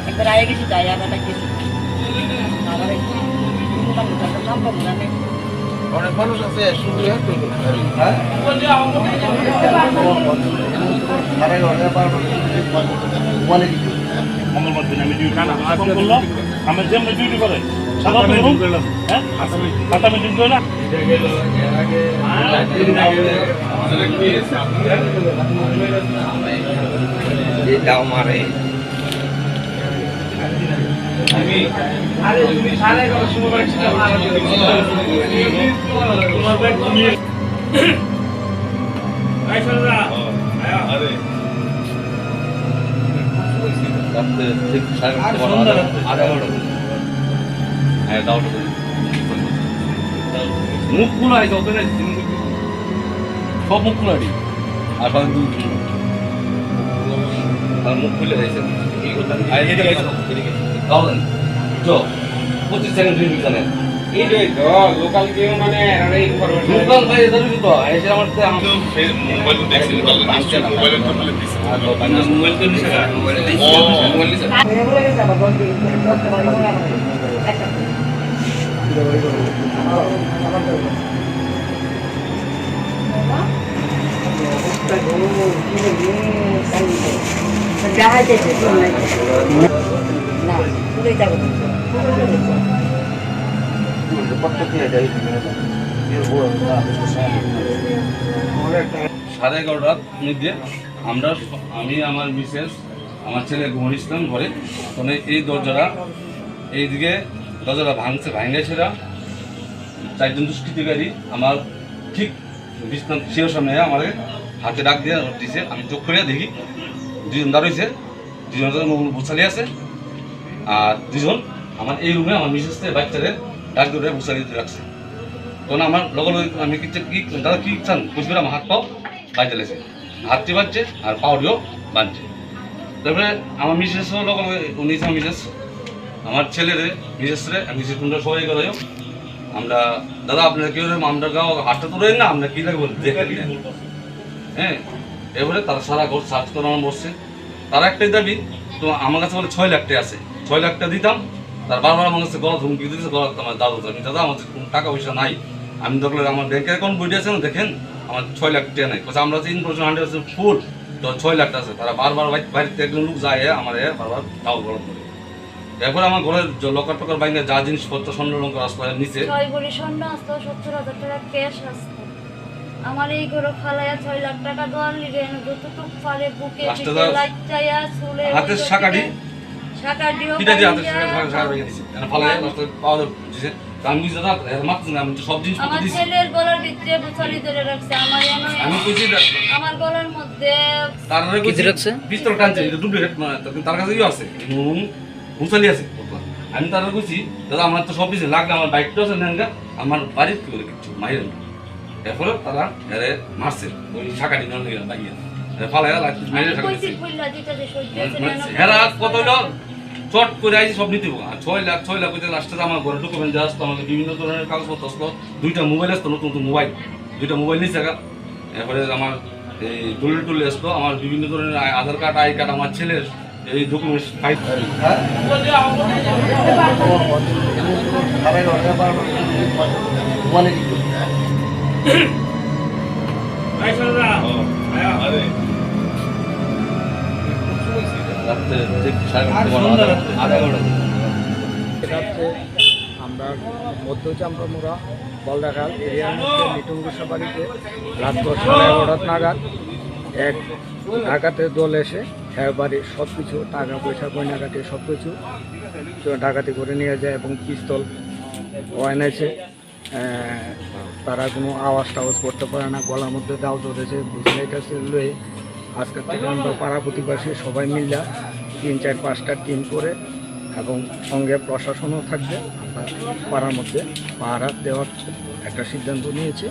একবার আগে গেছি যাই আবার গেছি আবার নাম পাবো না অনেক মানুষ আছে শুধু মঙ্গলবার দিন আমি ডিউটি ফোন করলো আমি যেমনি ডিউটি করে খাতা মিটিং করে না মারে আমি আরে তুমি সাড়ে 11 সময় বাড়ছি তোমার ব্যাগ নিয়ে আই সররা আরে রাতে ঠিক 11:30 আধা ঘন্টা হ্যাঁ দাও তো মুখ খুলে আইছো তো না সব মুখ খুলে আইছি আর সব আর মুখ খুলে আইছে এই কথা আই এদিকে আইছো এদিকে দাও তো 25 সেকেন্ড রিভিউ জানেন এইটাই তো লোকাল গেম মানে আরে ইনফরমেশন লোকাল ভাই জানি তো এসে আমার তো আমি মোবাইল তো দেখছি মোবাইল তো বলে দিছি মোবাইল তো নিছে মোবাইল নিছে বলে গেছে আবার বন্ধ করতে পারি না একটা সাড়ে 11টার মধ্যে আমরা আমি আমার মিসেস আমার ছেলে ঘুমিয়েছিলাম ঘরে তখন এই দরজাটা এইদিকে দরজাটা ভাঙেছেরা চারজন দুষ্কৃতিকারী আমার ঠিক বিছনার শিওর সামনে আমাদের হাতে ডাক দিয়ে দিছে আমি চোখ করে দেখি দুজন দাঁড়িয়েছে দুজন বসালি আছে আর দুজন আমার এই রুমে আমার মিসেসের বাচ্চাদের ডাক ধরে বসালি রাখছে তখন আমার লগর আমি কি দাদা কি চান বুঝবে আমার হাত পাও বাঁধতে লেগেছে হাতটি বাঁধছে আর পাউডিও বাঁধছে তারপরে আমার মিসেসও লগর উনি আমার মিসেস আমার ছেলেরে মিসেসরে আমি তোমরা সবাই গেল আমরা দাদা আপনারা কেউ আমরা গাও হাতটা তুলে না আমরা কি লাগবে দেখে হ্যাঁ এবারে তারা সারা ঘর সার্চ করে আমার বসছে তারা একটাই দাবি তো আমার কাছে বলে 6 লাখ টাকা আছে 6 লাখ টাকা দিতাম তার বারবার আমার কাছে গলা ধমকি দিতেছে গলা আমার দাদু আমি দাদা আমাদের কোনো টাকা পয়সা নাই আমি দেখলে আমার ব্যাংকের অ্যাকাউন্ট বই আছে না দেখেন আমার 6 লাখ টাকা নাই বলছে আমরা 3% ফুল তো 6 লাখ টাকা আছে তারা বারবার বাড়িতে একজন লোক যায় আমার বারবার তাও গলা ধরে এরপর আমার ঘরের লকার টকার বাইরে যা জিনিসপত্র স্বর্ণ লঙ্কা রাস্তায় নিচে 6 ভরি স্বর্ণ আসতো 70,000 টাকা ক্যাশ আসতো আমার এই ঘরে ফালায়া 6 লাখ টাকা দেওয়ার লিগে যতটুক ফালে বুকে লাইটায়া চুলে হাতের শাকাডি কিটা দিয়ে হাতের শাকা ভেঙে দিছে এনে ফালায়া রাস্তায় পাওয়া দিছে আমি বুঝতে না মাত্র না আমি তো সব জিনিস আমার ছেলের গলার ভিতরে বুছালি ধরে রাখছে আমার আমি কইছি আমার গলার মধ্যে তাররে কইছি রাখছে পিস্তল টানছে এটা ডুপ্লিকেট মানে তার কাছে ইয়ে আছে বুছালি আছে আমি তাররে কইছি দাদা আমার তো সব কিছু লাগলে আমার বাইকটা আছে নেনগা আমার বাড়ির কি করে কিছু মাইরে এরপরে তারা এরে মারছে ওই শাকাটি নন গেল বাইয়ে ফালায়া লাগছে মাইরে কইছি কইলা দিতে যে সহ্য আছে না হেরা কত হলো চট করে আইছি সব নিতে আর 6 লাখ কইতে লাস্টে আমার ঘরে ডকুমেন্ট যা আসতো আমাকে বিভিন্ন ধরনের কাগজপত্র আসতো দুইটা মোবাইল আসতো নতুন নতুন মোবাইল দুইটা মোবাইল নিছে এরপরে আমার এই টুলে আসতো আমার বিভিন্ন ধরনের আধার কার্ড আই কার্ড আমার ছেলের এই ডকুমেন্টস ফাইল আমরা মধ্য চাম্পামুড়া বলদাখাল এরিয়ার মধ্যে মিটুঙ্গুসা বাড়িতে রাত 11:30 নাগাদ এক ডাকাতের দল এসে হ্যাঁ বাড়ির সব কিছু টাকা পয়সা গয়নাঘাটি সব কিছু ডাকাতি করে নিয়ে যায় এবং পিস্তল এনেছে তারা কোনো আওয়াজ টাওয়াজ করতে পারে না গলার মধ্যে দাও ধরেছে বুঝলে কাছে লয়ে আজকের থেকে আমরা পাড়া প্রতিবাসী সবাই মিলে 3-4-5টা টিম করে এবং সঙ্গে প্রশাসনও থাকবে আমরা পাড়ার মধ্যে পাহারা দেওয়ার একটা সিদ্ধান্ত নিয়েছি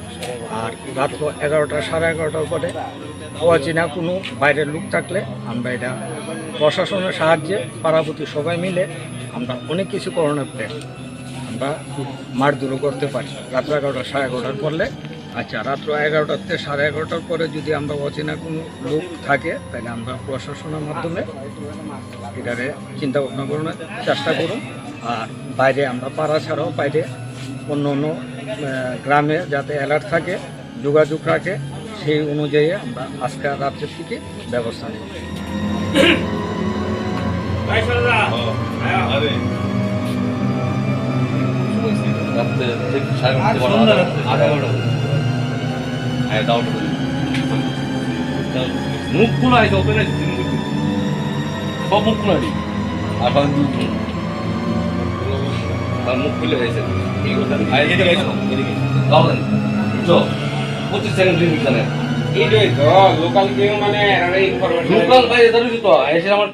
আর রাত 11টা 11:30টার পরে অচেনা কোনো বাইরের লোক থাকলে আমরা এটা প্রশাসনের সাহায্যে পাড়াপতি সবাই মিলে আমরা অনেক কিছু করণের প্ল্যান আমরা মারধরও করতে পারি রাত 11টা 11:30 পড়লে আচ্ছা, রাত্র 11টা থেকে 11:30টার পরে যদি আমরা অচেনা কোনো লোক থাকে তাহলে আমরা প্রশাসনের মাধ্যমে এটারে চিন্তা ভাবনা করার চেষ্টা করুন। আর বাইরে আমরা পাড়া ছাড়াও বাইরে অন্য অন্য গ্রামে যাতে অ্যালার্ট থাকে, যোগাযোগ রাখে, সেই অনুযায়ী আমরা আজকে রাত্রের থেকে ব্যবস্থা নেব। রাত্রে ঠিক 11:30 হ্যাঁ ডাউট মুখ খোলা আছে, ওপেন আছে, সব মুখ খোলা নেই। আর মুখ খুলে গেছে, 25 সেকেন্ড লোকাল ভাই এদের তো এসে আমার